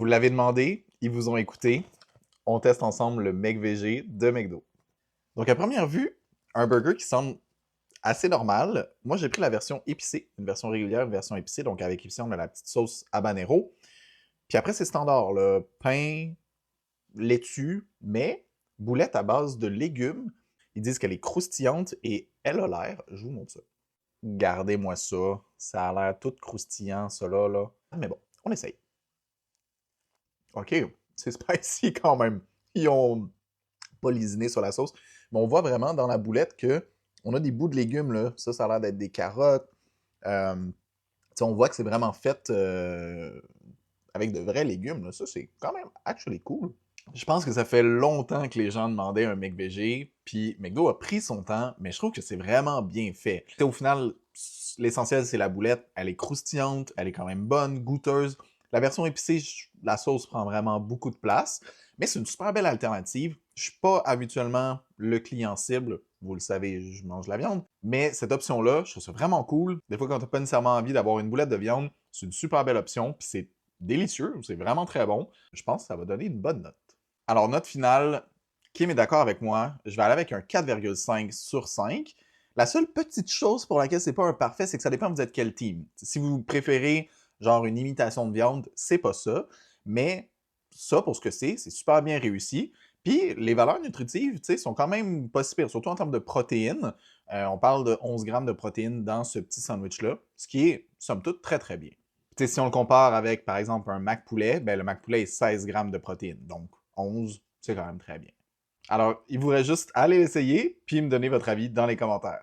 Vous l'avez demandé, ils vous ont écouté. On teste ensemble le McVG de McDo. Donc, à première vue, un burger qui semble assez normal. Moi, j'ai pris la version épicée, une version régulière, une version épicée. Donc, avec épicée, on a la petite sauce habanero. Puis après, c'est standard, le pain, laitue, mais boulette à base de légumes. Ils disent qu'elle est croustillante et elle a l'air, je vous montre ça. Gardez-moi ça, ça a l'air tout croustillant, ça là. Mais bon, on essaye. Ok, c'est spicy quand même. Ils ont pas lésiné sur la sauce. Mais on voit vraiment dans la boulette que on a des bouts de légumes, là. Ça a l'air d'être des carottes. Euh, on voit que c'est vraiment fait avec de vrais légumes, là. Ça, c'est quand même actually cool. Je pense que ça fait longtemps que les gens demandaient un McVG, puis McDo a pris son temps, mais je trouve que c'est vraiment bien fait. Au final, l'essentiel, c'est la boulette. Elle est croustillante, elle est quand même bonne, goûteuse. La version épicée, la sauce prend vraiment beaucoup de place, mais c'est une super belle alternative. Je suis pas habituellement le client cible, vous le savez, je mange la viande, mais cette option-là, je trouve ça vraiment cool. Des fois, quand t'as pas nécessairement envie d'avoir une boulette de viande, c'est une super belle option, puis c'est délicieux, c'est vraiment très bon. Je pense que ça va donner une bonne note. Alors, note finale, Kim est d'accord avec moi. Je vais aller avec un 4,5 sur 5. La seule petite chose pour laquelle c'est pas un parfait, c'est que ça dépend vous êtes quel team. Si vous préférez genre une imitation de viande, c'est pas ça. Mais ça, pour ce que c'est super bien réussi. Puis les valeurs nutritives, sont quand même pas si pires, surtout en termes de protéines. On parle de 11 grammes de protéines dans ce petit sandwich-là, ce qui est, somme toute, très très bien. Si on le compare avec, par exemple, un Mac poulet, ben, le Mac poulet est 16 grammes de protéines. Donc, 11, c'est quand même très bien. Alors, il vous reste juste à aller l'essayer, puis me donner votre avis dans les commentaires.